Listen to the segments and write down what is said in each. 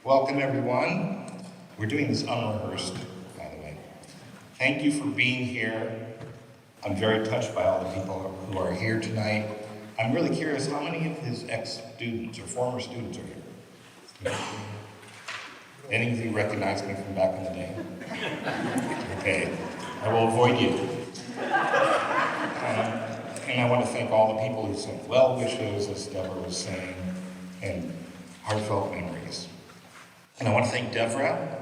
Welcome, everyone. We're doing this unrehearsed, by the way. Thank you for being here. I'm very touched by all the people who are here tonight. I'm really curious how many of his ex-students or former students are here? Any of you recognize me from back in the day? Okay, I will avoid you. And I want to thank all the people who sent well wishes, as Deborah was saying, and heartfelt memories. And I want to thank Deborah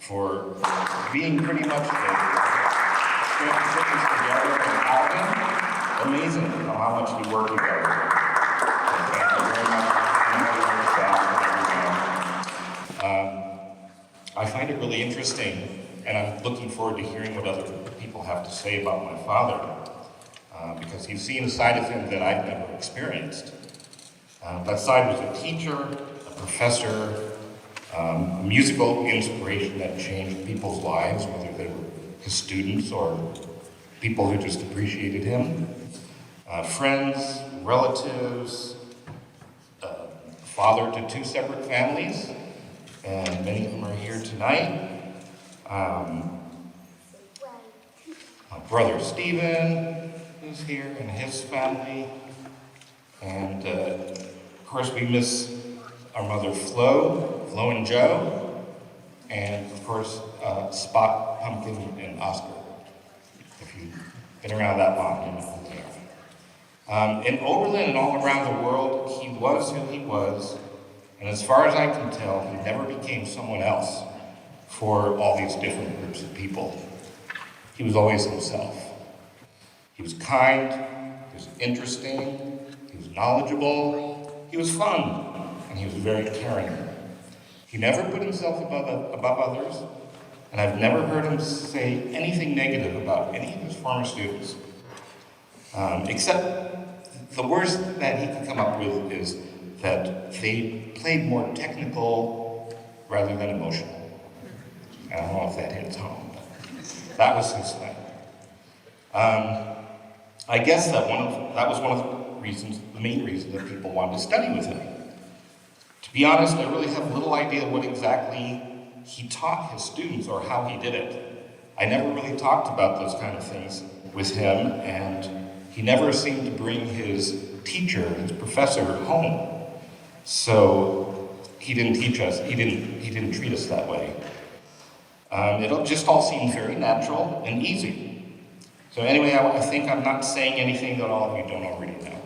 for being pretty much the putting this together and Alvin. Amazing how much you work together. So thank you very much. Staff and everything. I find it really interesting, and I'm looking forward to hearing what other people have to say about my father, because you've seen a side of him that I've never experienced. That side was a teacher, a professor, a musical inspiration that changed people's lives, whether they were his students or people who just appreciated him. Friends, relatives, father to two separate families, and many of them are here tonight. My brother Stephen is here and his family. And of course we miss our mother Flo and Joe, and of course Spot, Pumpkin, and Oscar. If you've been around that long, you know who they are. In Oberlin and all around the world, he was who he was, and as far as I can tell, he never became someone else for all these different groups of people. He was always himself. He was kind, he was interesting, he was knowledgeable, he was fun, and he was very caring. He never put himself above others, and I've never heard him say anything negative about any of his former students. Except the worst that he could come up with is that they played more technical rather than emotional. I don't know if that hits home, but that was his thing. I guess that was one of the reasons, the main reason that people wanted to study with him. To be honest, I really have little idea what exactly he taught his students or how he did it. I never really talked about those kind of things with him, and he never seemed to bring his teacher, his professor, home. So he didn't teach us, he didn't treat us that way. It just all seemed very natural and easy. So anyway, I think I'm not saying anything that all of you don't already know.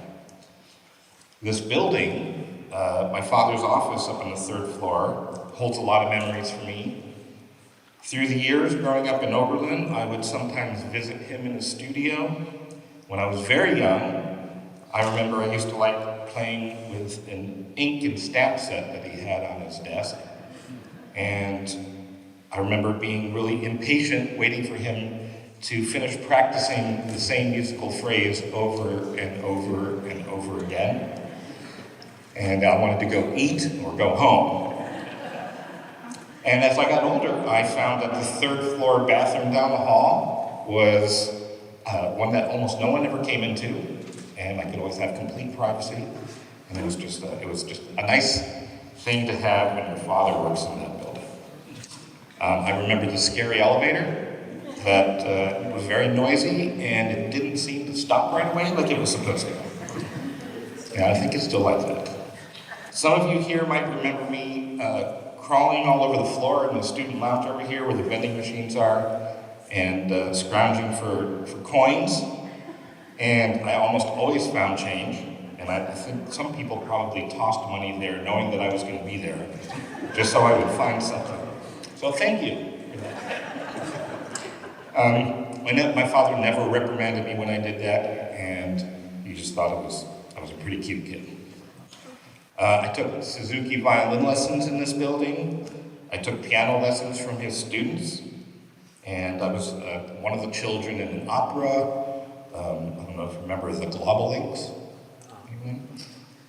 This building, my father's office up on the third floor, holds a lot of memories for me. Through the years growing up in Oberlin, I would sometimes visit him in his studio. When I was very young, I remember I used to like playing with an ink and stamp set that he had on his desk. And I remember being really impatient, waiting for him to finish practicing the same musical phrase over and over and over again. And I wanted to go eat or go home. And as I got older, I found that the third floor bathroom down the hall was one that almost no one ever came into, and I could always have complete privacy. And it was just a nice thing to have when your father works in that building. I remember the scary elevator that was very noisy, and it didn't seem to stop right away like it was supposed to. Yeah, I think it's still like that. Some of you here might remember me crawling all over the floor in the student lounge over here where the vending machines are, and scrounging for coins. And I almost always found change, and I think some people probably tossed money there knowing that I was going to be there, just so I would find something. So thank you for that. My father never reprimanded me when I did that, and he just thought I was a pretty cute kid. I took Suzuki violin lessons in this building. I took piano lessons from his students, and I was one of the children in an opera. I don't know if you remember the Globalinks,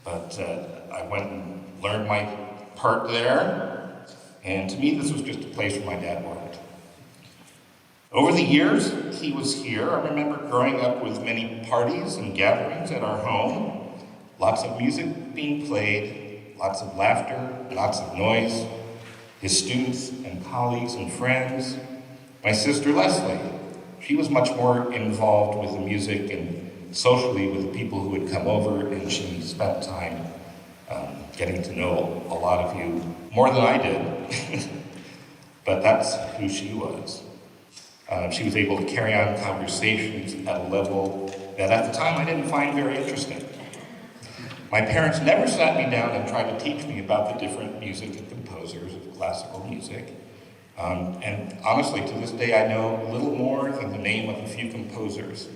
but I went and learned my part there, and to me this was just a place where my dad worked. Over the years he was here, I remember growing up with many parties and gatherings at our home, lots of music being played, lots of laughter, lots of noise, his students and colleagues and friends. My sister Leslie, she was much more involved with the music and socially with the people who would come over, and she spent time getting to know a lot of you, more than I did. But that's who she was. She was able to carry on conversations at a level that at the time I didn't find very interesting. My parents never sat me down and tried to teach me about the different music and composers of classical music. And honestly, to this day, I know little more than the name of a few composers.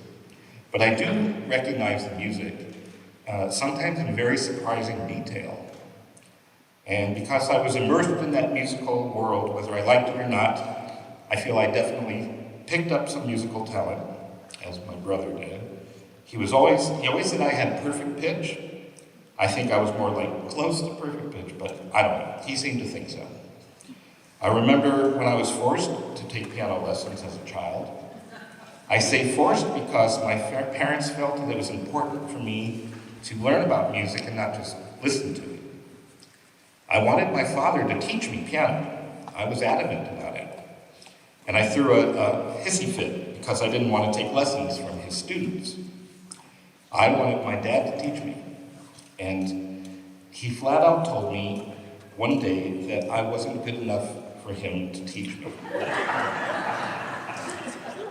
But I do recognize the music, sometimes in very surprising detail. And because I was immersed in that musical world, whether I liked it or not, I feel I definitely picked up some musical talent, as my brother did. He always said I had perfect pitch. I think I was more like close to perfect pitch, but I don't know. He seemed to think so. I remember when I was forced to take piano lessons as a child. I say forced because my parents felt that it was important for me to learn about music and not just listen to it. I wanted my father to teach me piano. I was adamant about it. And I threw a hissy fit because I didn't want to take lessons from his students. I wanted my dad to teach me. And he flat out told me one day that I wasn't good enough for him to teach me.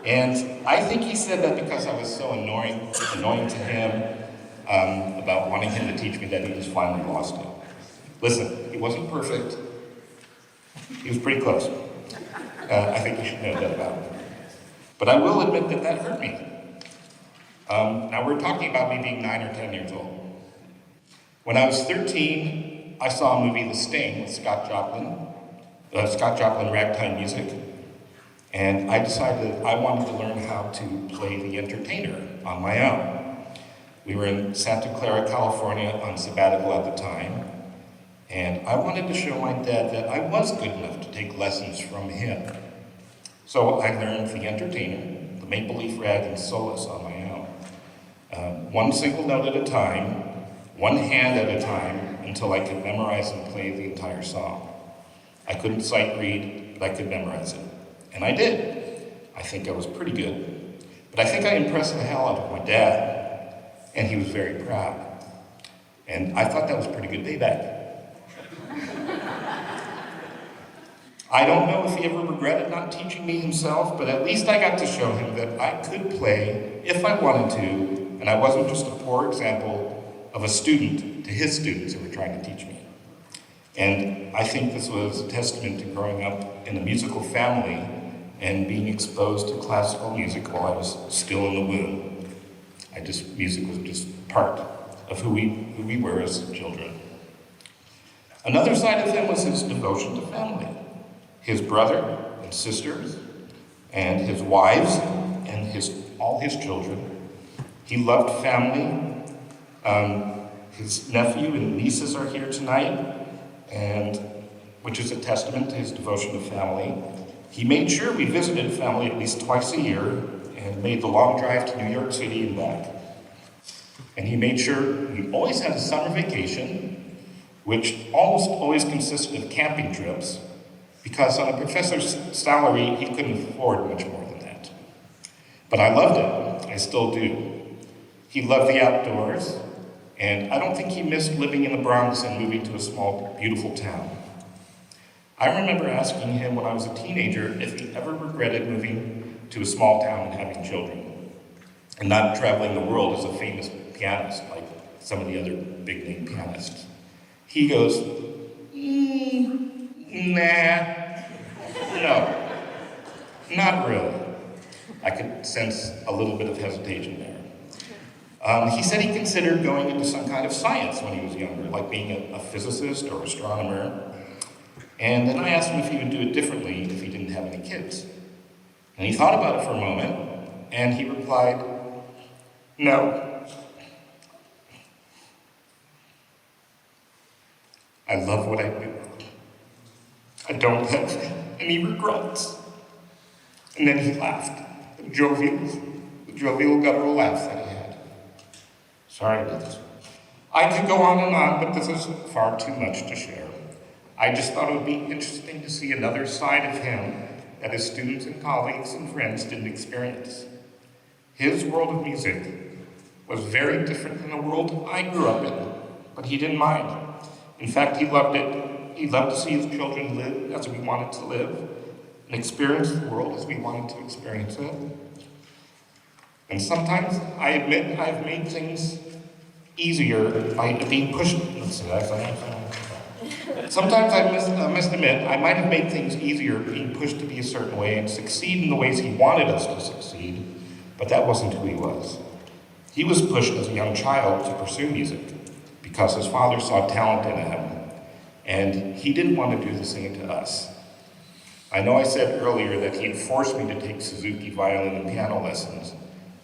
And I think he said that because I was so annoying to him about wanting him to teach me that he just finally lost it. Listen, he wasn't perfect. He was pretty close. I think you should know that about him. But I will admit that that hurt me. Now we're talking about me being 9 or 10 years old. When I was 13, I saw a movie, The Sting, with Scott Joplin ragtime music. And I decided I wanted to learn how to play the entertainer on my own. We were in Santa Clara, California on sabbatical at the time. And I wanted to show my dad that I was good enough to take lessons from him. So I learned the entertainer, the Maple Leaf Rag, and Solace on my own. One single note at a time, one hand at a time, until I could memorize and play the entire song. I couldn't sight read, but I could memorize it. And I did. I think I was pretty good. But I think I impressed the hell out of my dad, and he was very proud. And I thought that was pretty good payback. I don't know if he ever regretted not teaching me himself, but at least I got to show him that I could play if I wanted to, and I wasn't just a poor example of a student to his students who were trying to teach me. And I think this was a testament to growing up in a musical family and being exposed to classical music while I was still in the womb. Music was just part of who we were as children. Another side of him was his devotion to family. His brother and sisters, and his wives, and all his children. He loved family. His nephew and nieces are here tonight, which is a testament to his devotion to family. He made sure we visited family at least twice a year and made the long drive to New York City and back. And he made sure we always had a summer vacation, which almost always consisted of camping trips, because on a professor's salary, he couldn't afford much more than that. But I loved it. I still do. He loved the outdoors, and I don't think he missed living in the Bronx and moving to a small, beautiful town. I remember asking him when I was a teenager if he ever regretted moving to a small town and having children, and not traveling the world as a famous pianist like some of the other big-name pianists. He goes, nah, no, not really. I could sense a little bit of hesitation there. He said he considered going into some kind of science when he was younger, like being a physicist or astronomer. And then I asked him if he would do it differently if he didn't have any kids. And he thought about it for a moment, and he replied, no. I love what I do. I don't have any regrets. And then he laughed, the jovial guttural laugh that he had. Sorry about this. I could go on and on, but this is far too much to share. I just thought it would be interesting to see another side of him that his students and colleagues and friends didn't experience. His world of music was very different than the world I grew up in, but he didn't mind. In fact, he loved it. He loved to see his children live as we wanted to live and experience the world as we wanted to experience it. And sometimes I admit I've made things easier by being pushed. Sometimes I must admit I might have made things easier being pushed to be a certain way and succeed in the ways he wanted us to succeed, but that wasn't who he was. He was pushed as a young child to pursue music because his father saw talent in him, and he didn't want to do the same to us. I know I said earlier that he had forced me to take Suzuki violin and piano lessons,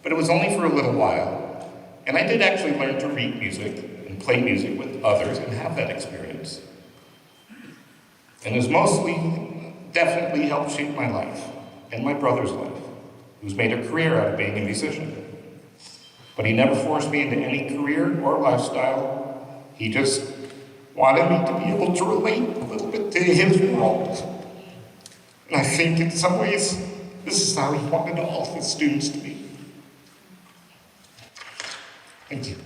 but it was only for a little while, and I did actually learn to read music and play music with others and have that experience. And it's mostly, definitely helped shape my life and my brother's life, who's made a career out of being a musician. But he never forced me into any career or lifestyle. He just wanted me to be able to relate a little bit to his world. And I think in some ways, this is how he wanted all his students to be. Thank you.